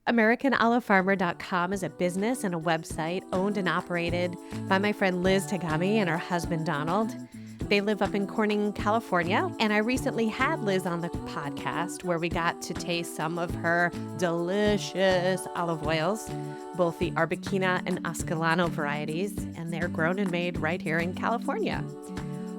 AmericanOliveFarmer.com is a business and a website owned and operated by my friend Liz Tagami and her husband Donald. They live up in Corning, California, and I recently had Liz on the podcast where we got to taste some of her delicious olive oils, both the Arbequina and Ascalano varieties, and they're grown and made right here in California.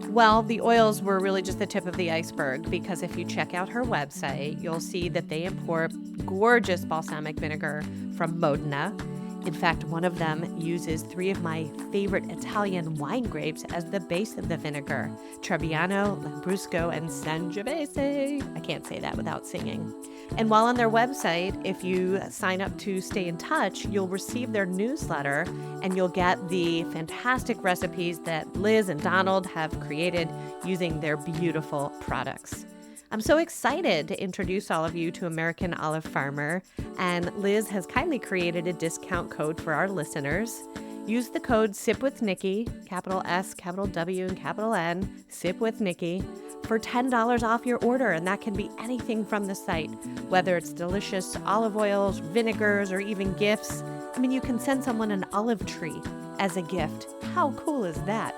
Well, the oils were really just the tip of the iceberg because if you check out her website, you'll see that they import gorgeous balsamic vinegar from Modena. In fact, one of them uses 3 of my favorite Italian wine grapes as the base of the vinegar: Trebbiano, Lambrusco, and Sangiovese. I can't say that without singing. And while on their website, if you sign up to stay in touch, you'll receive their newsletter and you'll get the fantastic recipes that Liz and Donald have created using their beautiful products. I'm so excited to introduce all of you to American Olive Farmer, and Liz has kindly created a discount code for our listeners. Use the code SIPWithNikki, capital S, capital W, and capital N, SIPWithNikki, for $10 off your order, and that can be anything from the site, whether it's delicious olive oils, vinegars, or even gifts. I mean, you can send someone an olive tree as a gift. How cool is that?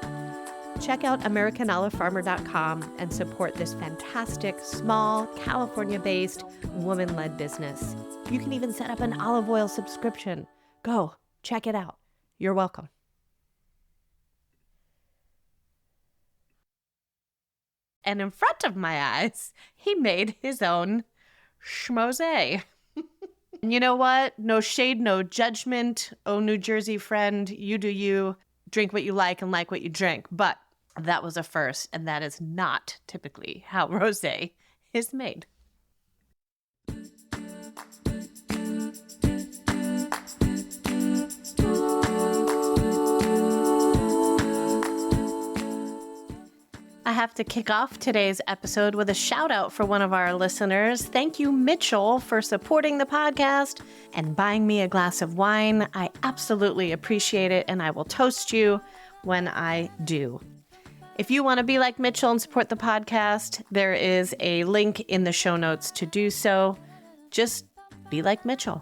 Check out AmericanOliveFarmer.com and support this fantastic, small, California-based, woman-led business. You can even set up an olive oil subscription. Go, check it out. You're welcome. And in front of my eyes, he made his own schmozé. And you know what? No shade, no judgment. Oh, New Jersey friend, you do you. Drink what you like and like what you drink. But that was a first, and that is not typically how rosé is made. I have to kick off today's episode with a shout out for one of our listeners. Thank you, Mitchell, for supporting the podcast and buying me a glass of wine. I absolutely appreciate it, and I will toast you when I do. If you want to be like Mitchell and support the podcast, there is a link in the show notes to do so. Just be like Mitchell.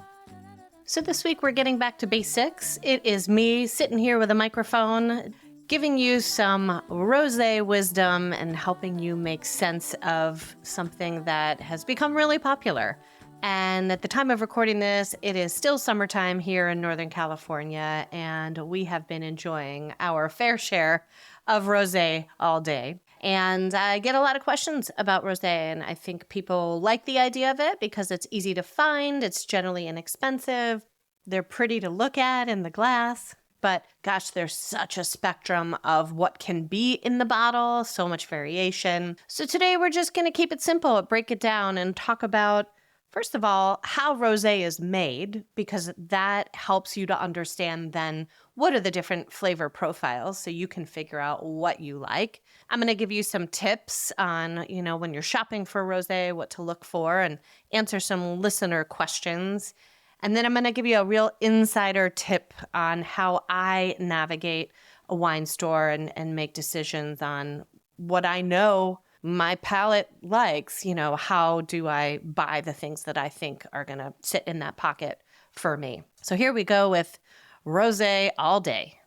So this week we're getting back to basics. It is me sitting here with a microphone, giving you some rosé wisdom and helping you make sense of something that has become really popular. And at the time of recording this, it is still summertime here in Northern California, and we have been enjoying our fair share of rosé all day. And I get a lot of questions about rosé, and I think people like the idea of it because it's easy to find, it's generally inexpensive, they're pretty to look at in the glass. But gosh, there's such a spectrum of what can be in the bottle, so much variation. So today we're just going to keep it simple, break it down, and talk about, first of all, how rosé is made, because that helps you to understand then what are the different flavor profiles so you can figure out what you like. I'm going to give you some tips on, when you're shopping for rosé, what to look for, and answer some listener questions. And then I'm going to give you a real insider tip on how I navigate a wine store and make decisions on what I know my palate likes. How do I buy the things that I think are going to sit in that pocket for me? So here we go with rosé all day.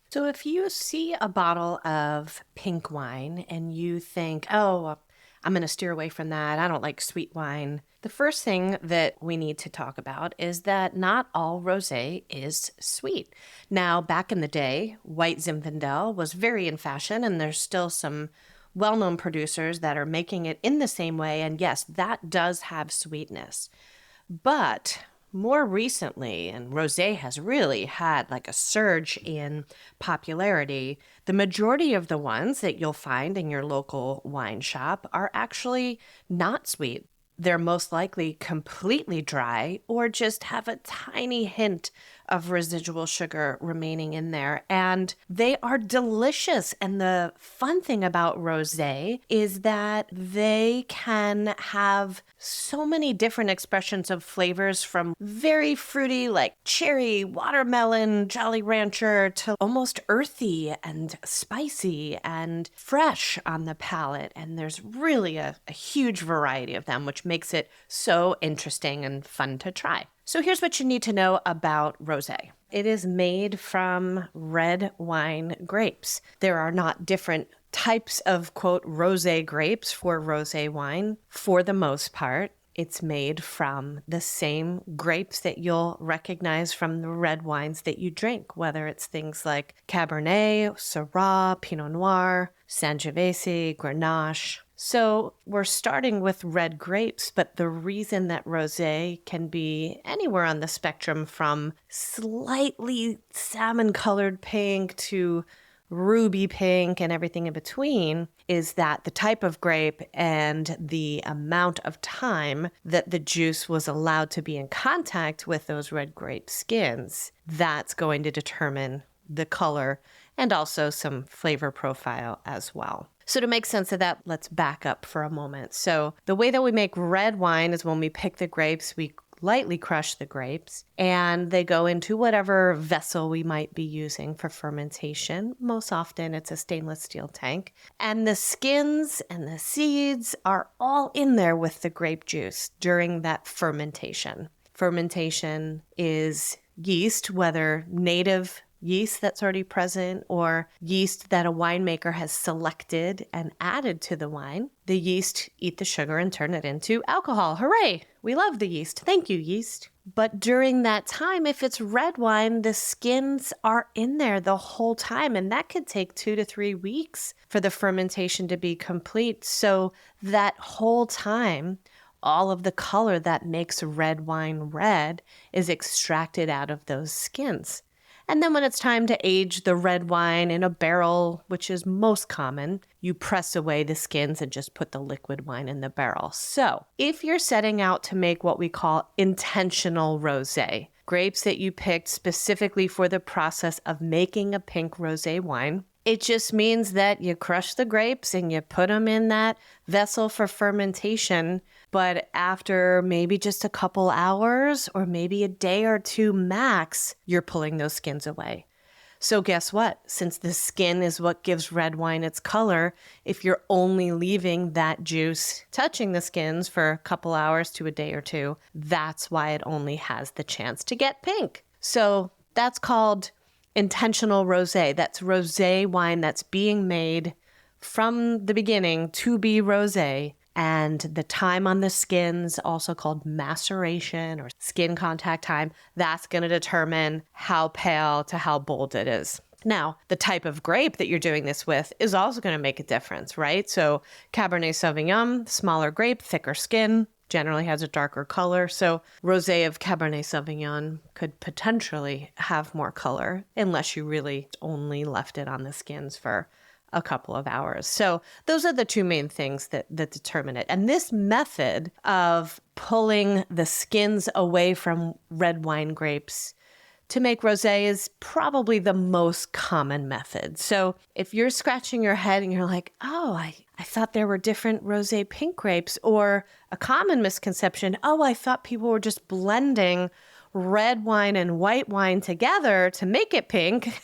So if you see a bottle of pink wine and you think, oh, I'm going to steer away from that, I don't like sweet wine, the first thing that we need to talk about is that not all rosé is sweet. Now, back in the day, white Zinfandel was very in fashion, and there's still some well-known producers that are making it in the same way, and yes, that does have sweetness. But more recently, and rosé has really had like a surge in popularity, the majority of the ones that you'll find in your local wine shop are actually not sweet. They're most likely completely dry or just have a tiny hint of residual sugar remaining in there, and they are delicious. And the fun thing about rosé is that they can have so many different expressions of flavors, from very fruity like cherry, watermelon, Jolly Rancher, to almost earthy and spicy and fresh on the palate. And there's really a huge variety of them, which makes it so interesting and fun to try. So here's what you need to know about rosé. It is made from red wine grapes. There are not different types of, quote, rosé grapes for rosé wine. For the most part, it's made from the same grapes that you'll recognize from the red wines that you drink, whether it's things like Cabernet, Syrah, Pinot Noir, Sangiovese, Grenache. So we're starting with red grapes, but the reason that rosé can be anywhere on the spectrum from slightly salmon-colored pink to ruby pink and everything in between is that the type of grape and the amount of time that the juice was allowed to be in contact with those red grape skins, that's going to determine the color and also some flavor profile as well. So to make sense of that, let's back up for a moment. So the way that we make red wine is when we pick the grapes, we lightly crush the grapes, and they go into whatever vessel we might be using for fermentation. Most often it's a stainless steel tank. And the skins and the seeds are all in there with the grape juice during that fermentation. Fermentation is yeast, whether native yeast that's already present or yeast that a winemaker has selected and added to the wine. The yeast eat the sugar and turn it into alcohol. Hooray! We love the yeast. Thank you, yeast. But during that time, if it's red wine, the skins are in there the whole time, and that could take 2 to 3 weeks for the fermentation to be complete. So that whole time, all of the color that makes red wine red is extracted out of those skins. And then when it's time to age the red wine in a barrel, which is most common, you press away the skins and just put the liquid wine in the barrel. So if you're setting out to make what we call intentional rosé, grapes that you picked specifically for the process of making a pink rosé wine, it just means that you crush the grapes and you put them in that vessel for fermentation. But after maybe just a couple hours or maybe a day or two max, you're pulling those skins away. So guess what? Since the skin is what gives red wine its color, if you're only leaving that juice touching the skins for a couple hours to a day or two, that's why it only has the chance to get pink. So that's called intentional rosé. That's rosé wine that's being made from the beginning to be rosé. And the time on the skins, also called maceration or skin contact time, that's going to determine how pale to how bold it is. Now, the type of grape that you're doing this with is also going to make a difference, right? So Cabernet Sauvignon, smaller grape, thicker skin, generally has a darker color. So rosé of Cabernet Sauvignon could potentially have more color unless you really only left it on the skins for a couple of hours. So those are the two main things that determine it. And this method of pulling the skins away from red wine grapes to make rosé is probably the most common method. So if you're scratching your head and you're like, oh, I thought there were different rosé pink grapes, or a common misconception, oh, I thought people were just blending red wine and white wine together to make it pink.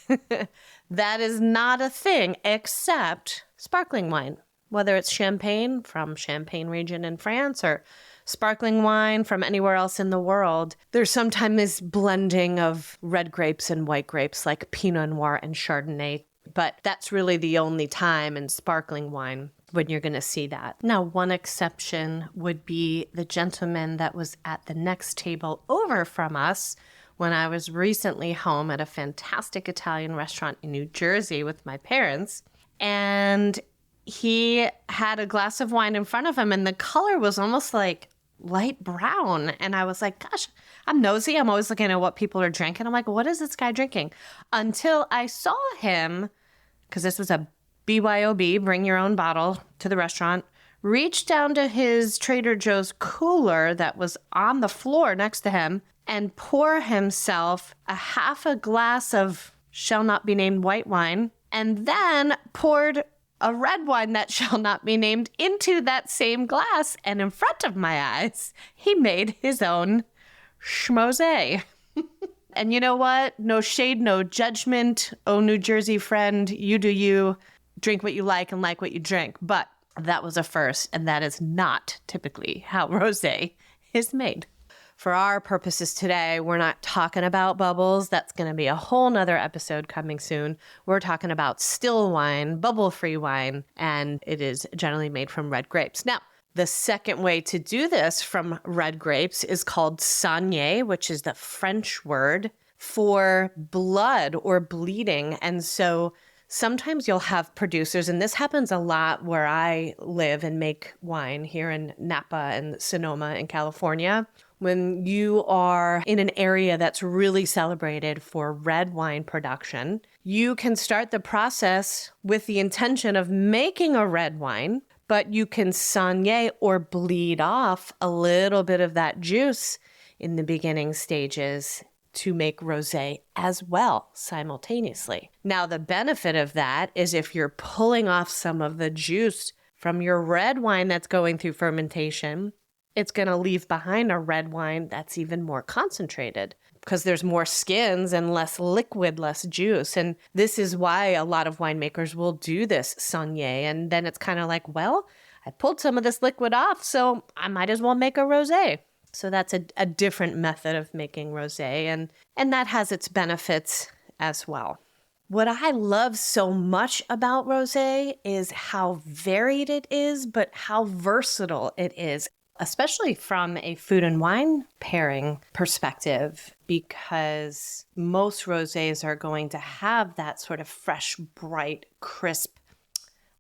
That is not a thing, except sparkling wine, whether it's champagne from Champagne region in France or sparkling wine from anywhere else in the world. There's sometimes this blending of red grapes and white grapes like Pinot Noir and Chardonnay, but that's really the only time in sparkling wine when you're going to see that. Now, one exception would be the gentleman that was at the next table over from us when I was recently home at a fantastic Italian restaurant in New Jersey with my parents. And he had a glass of wine in front of him, and the color was almost like light brown. And I was like, gosh, I'm nosy. I'm always looking at what people are drinking. I'm like, what is this guy drinking? Until I saw him, because this was a BYOB, bring your own bottle to the restaurant, reached down to his Trader Joe's cooler that was on the floor next to him, and pour himself a half a glass of shall not be named white wine, and then poured a red wine that shall not be named into that same glass. And in front of my eyes, he made his own schmosé. And you know what? No shade, no judgment. Oh, New Jersey friend, you do you. Drink what you like and like what you drink. But that was a first, and that is not typically how rosé is made. For our purposes today, we're not talking about bubbles. That's going to be a whole nother episode coming soon. We're talking about still wine, bubble-free wine, and it is generally made from red grapes. Now, the second way to do this from red grapes is called saigner, which is the French word for blood or bleeding. And so sometimes you'll have producers, and this happens a lot where I live and make wine here in Napa and Sonoma in California. When you are in an area that's really celebrated for red wine production, you can start the process with the intention of making a red wine, but you can saigner or bleed off a little bit of that juice in the beginning stages to make rosé as well simultaneously. Now, the benefit of that is if you're pulling off some of the juice from your red wine that's going through fermentation, it's going to leave behind a red wine that's even more concentrated because there's more skins and less liquid, less juice. And this is why a lot of winemakers will do this saigner. And then it's kind of like, well, I pulled some of this liquid off, so I might as well make a rosé. So that's a different method of making rosé, and that has its benefits as well. What I love so much about rosé is how varied it is, but how versatile it is, especially from a food and wine pairing perspective, because most rosés are going to have that sort of fresh, bright, crisp,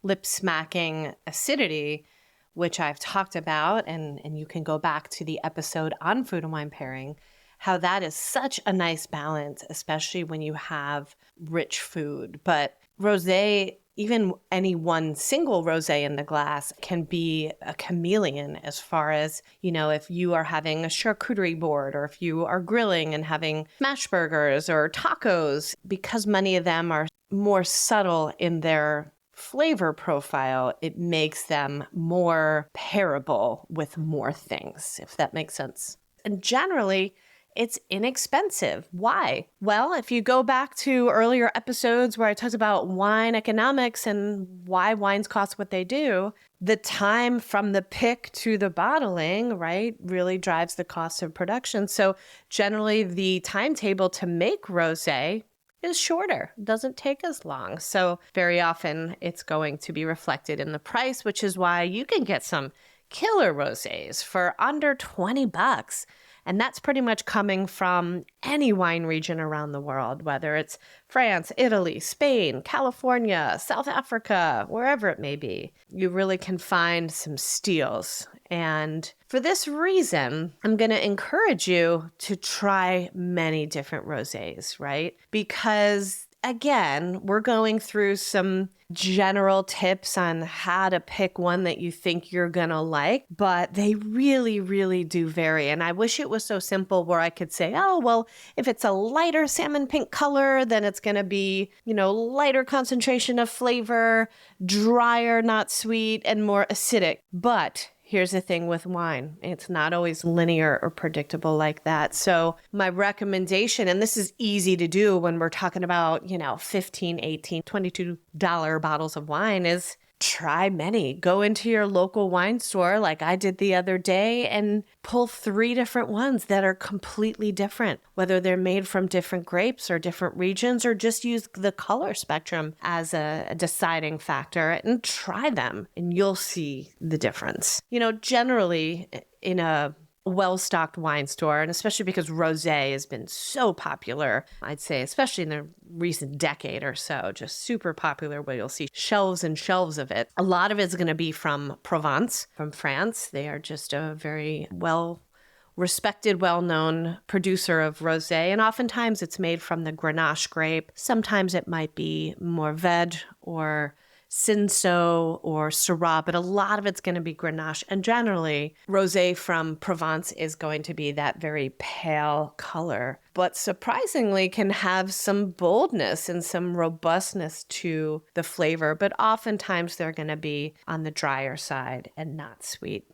lip-smacking acidity, which I've talked about, and you can go back to the episode on food and wine pairing, how that is such a nice balance, especially when you have rich food. But rosé, even any one single rosé in the glass, can be a chameleon as far as, if you are having a charcuterie board, or if you are grilling and having smash burgers or tacos, because many of them are more subtle in their flavor profile, it makes them more pairable with more things, if that makes sense. And generally, it's inexpensive. Why? Well, if you go back to earlier episodes where I talked about wine economics and why wines cost what they do, the time from the pick to the bottling, right, really drives the cost of production. So generally, the timetable to make rosé is shorter. It doesn't take as long. So very often it's going to be reflected in the price, which is why you can get some killer rosés for under $20. And that's pretty much coming from any wine region around the world, whether it's France, Italy, Spain, California, South Africa, wherever it may be. You really can find some steals. And for this reason, I'm going to encourage you to try many different rosés, right? Because again, we're going through some general tips on how to pick one that you think you're going to like, but they really, really do vary. And I wish it was so simple where I could say, oh, well, if it's a lighter salmon pink color, then it's going to be, lighter concentration of flavor, drier, not sweet, and more acidic. But here's the thing with wine. It's not always linear or predictable like that. So my recommendation, and this is easy to do when we're talking about, $15, $18, $22 bottles of wine, is try many. Go into your local wine store like I did the other day and pull 3 different ones that are completely different, whether they're made from different grapes or different regions, or just use the color spectrum as a deciding factor and try them and you'll see the difference. Generally in a well-stocked wine store, and especially because rosé has been so popular, I'd say, especially in the recent decade or so, just super popular, where you'll see shelves and shelves of it. A lot of it's going to be from Provence, from France. They are just a very well-respected, well-known producer of rosé, and oftentimes it's made from the Grenache grape. Sometimes it might be Mourvedre or Cinsault or Syrah, but a lot of it's going to be Grenache. And generally, Rosé from Provence is going to be that very pale color, but surprisingly can have some boldness and some robustness to the flavor, but oftentimes they're going to be on the drier side and not sweet.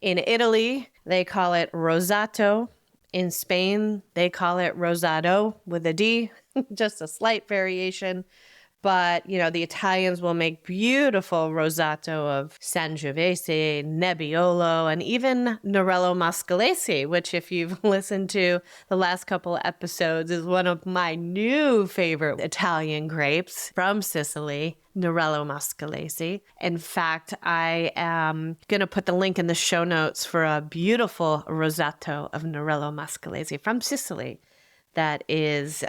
In Italy, they call it Rosato. In Spain, they call it Rosado with a D, just a slight variation. But, the Italians will make beautiful rosato of Sangiovese, Nebbiolo, and even Nerello Mascalese, which if you've listened to the last couple of episodes is one of my new favorite Italian grapes from Sicily, Nerello Mascalese. In fact, I am going to put the link in the show notes for a beautiful rosato of Nerello Mascalese from Sicily that is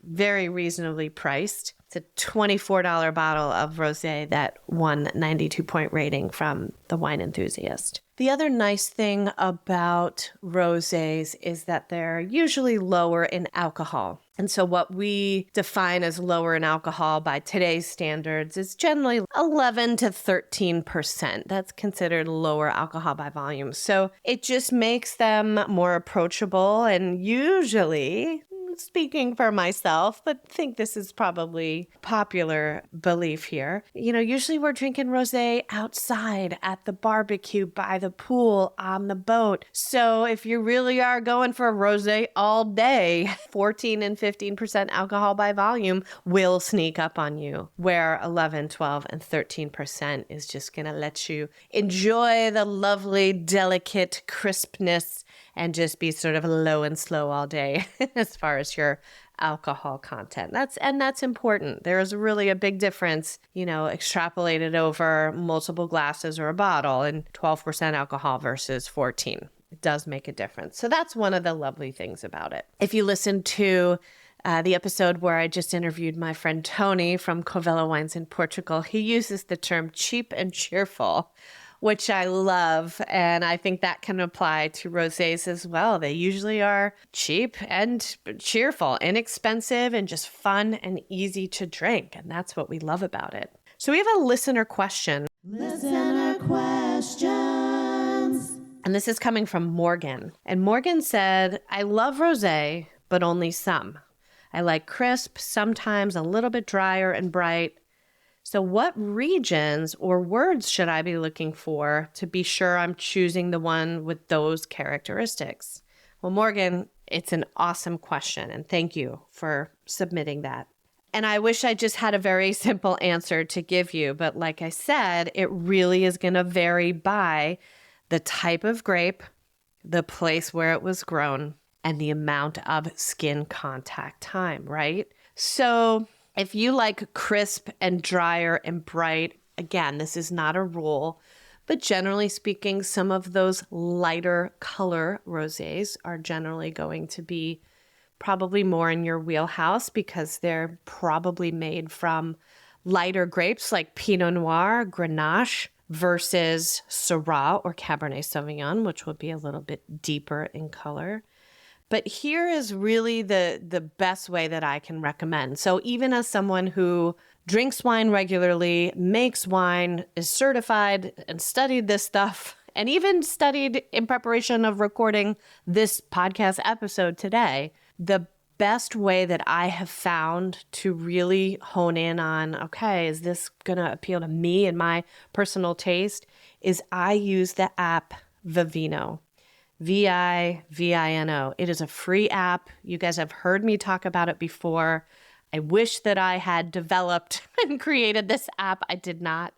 very reasonably priced. It's a $24 bottle of rosé that won 92-point rating from the Wine Enthusiast. The other nice thing about rosés is that they're usually lower in alcohol. And so what we define as lower in alcohol by today's standards is generally 11 to 13%. That's considered lower alcohol by volume. So it just makes them more approachable, and usually, speaking for myself, but think this is probably popular belief here. Usually we're drinking rosé outside at the barbecue, by the pool, on the boat. So if you really are going for rosé all day, 14 and 15% alcohol by volume will sneak up on you, where 11, 12, and 13% is just going to let you enjoy the lovely, delicate crispness and just be sort of low and slow all day as far as your alcohol content. That's important. There is really a big difference, extrapolated over multiple glasses or a bottle, and 12% alcohol versus 14. It does make a difference. So that's one of the lovely things about it. If you listen to the episode where I just interviewed my friend Tony from Covello Wines in Portugal, he uses the term cheap and cheerful, which I love. And I think that can apply to rosés as well. They usually are cheap and cheerful, inexpensive, and just fun and easy to drink. And that's what we love about it. So we have a listener question. Listener questions. And this is coming from Morgan. And Morgan said, I love rosé, but only some. I like crisp, sometimes a little bit drier and bright. So what regions or words should I be looking for to be sure I'm choosing the one with those characteristics? Well, Morgan, it's an awesome question, and thank you for submitting that. And I wish I just had a very simple answer to give you, but like I said, it really is going to vary by the type of grape, the place where it was grown, and the amount of skin contact time, right? So if you like crisp and drier and bright, again, this is not a rule, but generally speaking, some of those lighter color rosés are generally going to be probably more in your wheelhouse because they're probably made from lighter grapes like Pinot Noir, Grenache, versus Syrah or Cabernet Sauvignon, which will be a little bit deeper in color. But here is really the best way that I can recommend. So even as someone who drinks wine regularly, makes wine, is certified and studied this stuff, and even studied in preparation of recording this podcast episode today, the best way that I have found to really hone in on, okay, is this going to appeal to me and my personal taste, is I use the app Vivino. Vivino. It is a free app. You guys have heard me talk about it before. I wish that I had developed and created this app. I did not.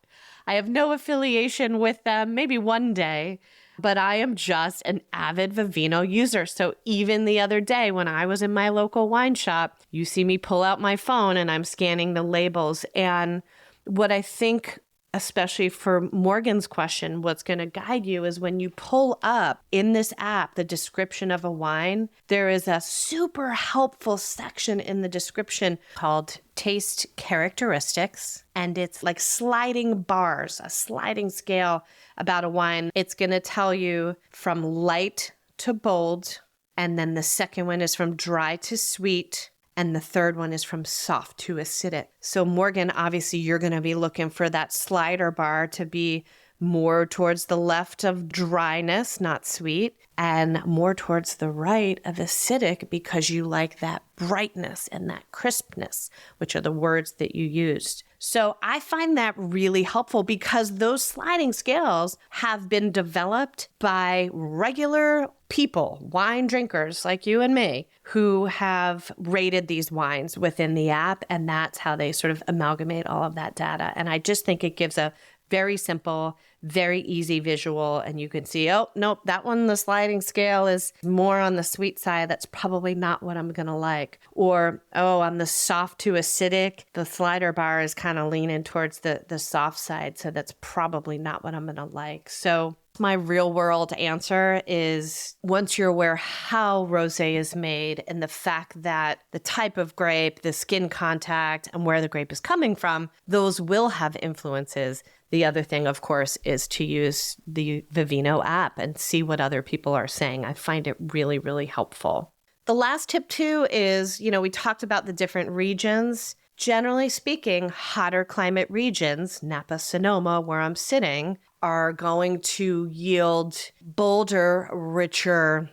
I have no affiliation with them, maybe one day, but I am just an avid Vivino user. So even the other day when I was in my local wine shop, you see me pull out my phone and I'm scanning the labels. And what I think, especially for Morgan's question, what's going to guide you is when you pull up in this app the description of a wine, there is a super helpful section in the description called Taste Characteristics. And it's like sliding bars, a sliding scale about a wine. It's going to tell you from light to bold. And then the second one is from dry to sweet. And the third one is from soft to acidic. So Morgan, obviously you're going to be looking for that slider bar to be more towards the left of dryness, not sweet, and more towards the right of acidic because you like that brightness and that crispness, which are the words that you used. So I find that really helpful because those sliding scales have been developed by regular people, wine drinkers like you and me, who have rated these wines within the app. And that's how they sort of amalgamate all of that data. And I just think it gives a very simple, very easy visual. And you can see, oh, nope, that one, the sliding scale is more on the sweet side. That's probably not what I'm going to like. Or, oh, on the soft to acidic, the slider bar is kind of leaning towards the soft side. So that's probably not what I'm going to like. So my real world answer is once you're aware how rosé is made and the fact that the type of grape, the skin contact, and where the grape is coming from, those will have influences. The other thing, of course, is to use the Vivino app and see what other people are saying. I find it really, really helpful. The last tip too is, we talked about the different regions. Generally speaking, hotter climate regions, Napa, Sonoma, where I'm sitting, are going to yield bolder, richer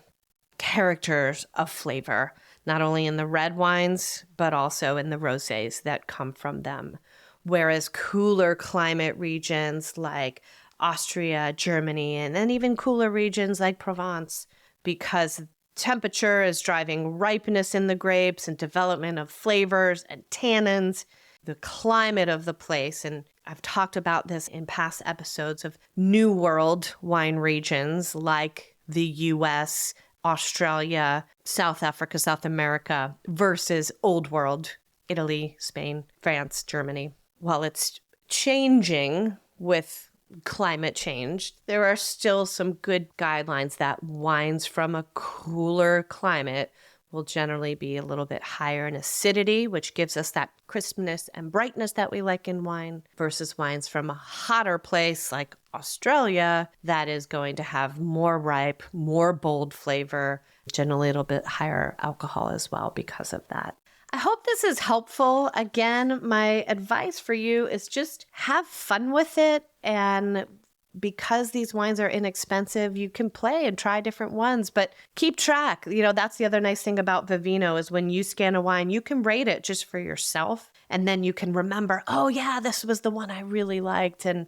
characters of flavor, not only in the red wines, but also in the rosés that come from them. Whereas cooler climate regions like Austria, Germany, and then even cooler regions like Provence, because temperature is driving ripeness in the grapes and development of flavors and tannins, the climate of the place. And I've talked about this in past episodes of New World wine regions like the US, Australia, South Africa, South America versus Old World, Italy, Spain, France, Germany. While it's changing with climate change, there are still some good guidelines that wines from a cooler climate will generally be a little bit higher in acidity, which gives us that crispness and brightness that we like in wine, versus wines from a hotter place like Australia that is going to have more ripe, more bold flavor, generally a little bit higher alcohol as well because of that. I hope this is helpful. Again, my advice for you is just have fun with it. And because these wines are inexpensive, you can play and try different ones, but keep track. That's the other nice thing about Vivino is when you scan a wine, you can rate it just for yourself. And then you can remember, oh yeah, this was the one I really liked. And,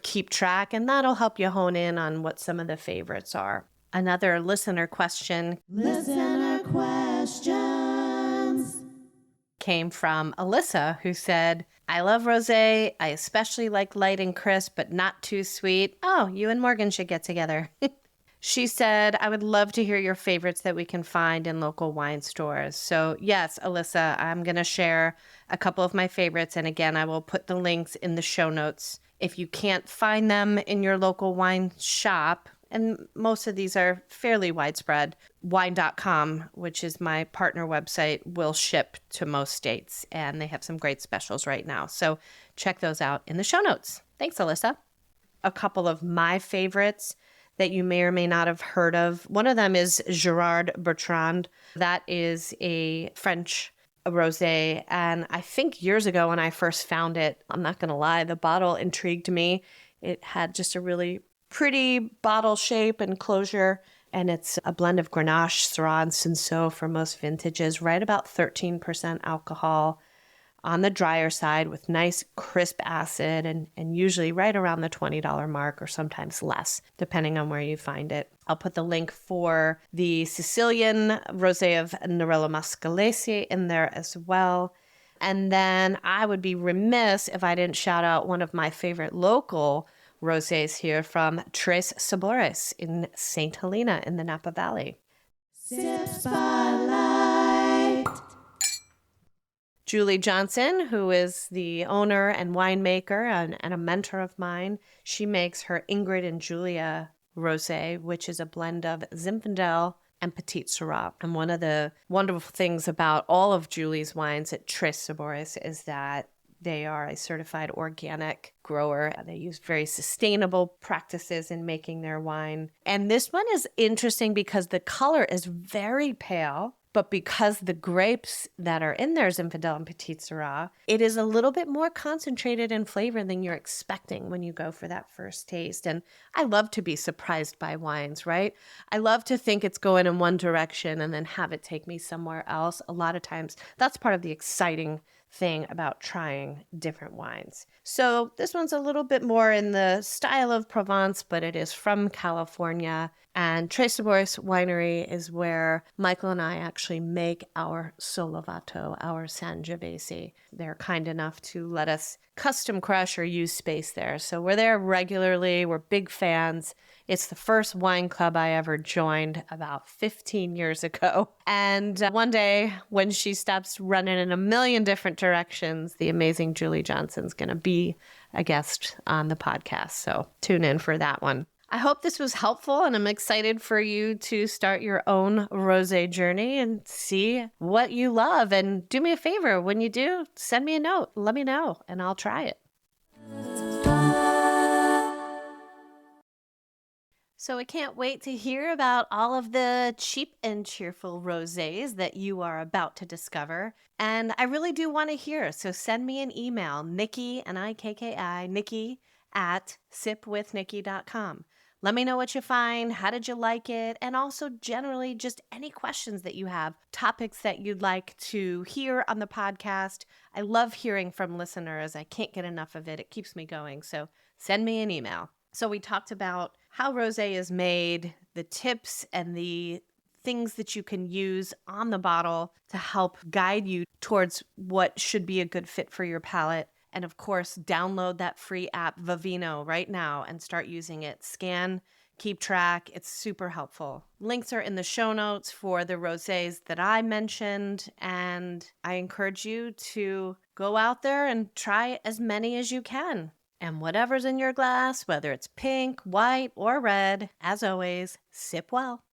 keep track. And that'll help you hone in on what some of the favorites are. Another listener question. Came from Alyssa, who said, I love rosé. I especially like light and crisp, but not too sweet. Oh, you and Morgan should get together. She said, I would love to hear your favorites that we can find in local wine stores. So yes, Alyssa, I'm going to share a couple of my favorites. And again, I will put the links in the show notes. If you can't find them in your local wine shop, and most of these are fairly widespread, wine.com, which is my partner website, will ship to most states. And they have some great specials right now. So check those out in the show notes. Thanks, Alyssa. A couple of my favorites that you may or may not have heard of. One of them is Gerard Bertrand. That is a French rosé. And I think years ago when I first found it, I'm not going to lie, the bottle intrigued me. It had just a really pretty bottle shape and closure, and it's a blend of Grenache, Syrah, and Cinsault for most vintages, right about 13% alcohol on the drier side with nice crisp acid and usually right around the $20 mark or sometimes less, depending on where you find it. I'll put the link for the Sicilian Rosé of Nerello Mascalese in there as well. And then I would be remiss if I didn't shout out one of my favorite local rosés here from Tres Sabores in St. Helena in the Napa Valley. Sip Spotlight. Julie Johnson, who is the owner and winemaker and a mentor of mine, she makes her Ingrid and Julia rosé, which is a blend of Zinfandel and Petit Syrah. And one of the wonderful things about all of Julie's wines at Tres Sabores is that they are a certified organic grower. They use very sustainable practices in making their wine. And this one is interesting because the color is very pale. But because the grapes that are in there, Zinfandel and Petit Syrah, it is a little bit more concentrated in flavor than you're expecting when you go for that first taste. And I love to be surprised by wines, right? I love to think it's going in one direction and then have it take me somewhere else. A lot of times, that's part of the exciting thing about trying different wines. So this one's a little bit more in the style of Provence, but it is from California. And Tres Sabores Winery is where Michael and I actually make our Solovato, our Sangiovese. They're kind enough to let us custom crush or use space there. So we're there regularly. We're big fans. It's the first wine club I ever joined about 15 years ago. And one day when she stops running in a million different directions, the amazing Julie Johnson's going to be a guest on the podcast. So tune in for that one. I hope this was helpful, and I'm excited for you to start your own rosé journey and see what you love. And do me a favor, when you do, send me a note. Let me know, and I'll try it. So I can't wait to hear about all of the cheap and cheerful rosés that you are about to discover. And I really do want to hear. So send me an email, Nikki, Nikki, Nikki at sipwithnikki.com. Let me know what you find. How did you like it? And also generally just any questions that you have, topics that you'd like to hear on the podcast. I love hearing from listeners. I can't get enough of it. It keeps me going. So send me an email. So we talked about how rosé is made, the tips and the things that you can use on the bottle to help guide you towards what should be a good fit for your palate. And of course, download that free app, Vivino, right now and start using it. Scan, keep track. It's super helpful. Links are in the show notes for the rosés that I mentioned. And I encourage you to go out there and try as many as you can. And whatever's in your glass, whether it's pink, white, or red, as always, sip well.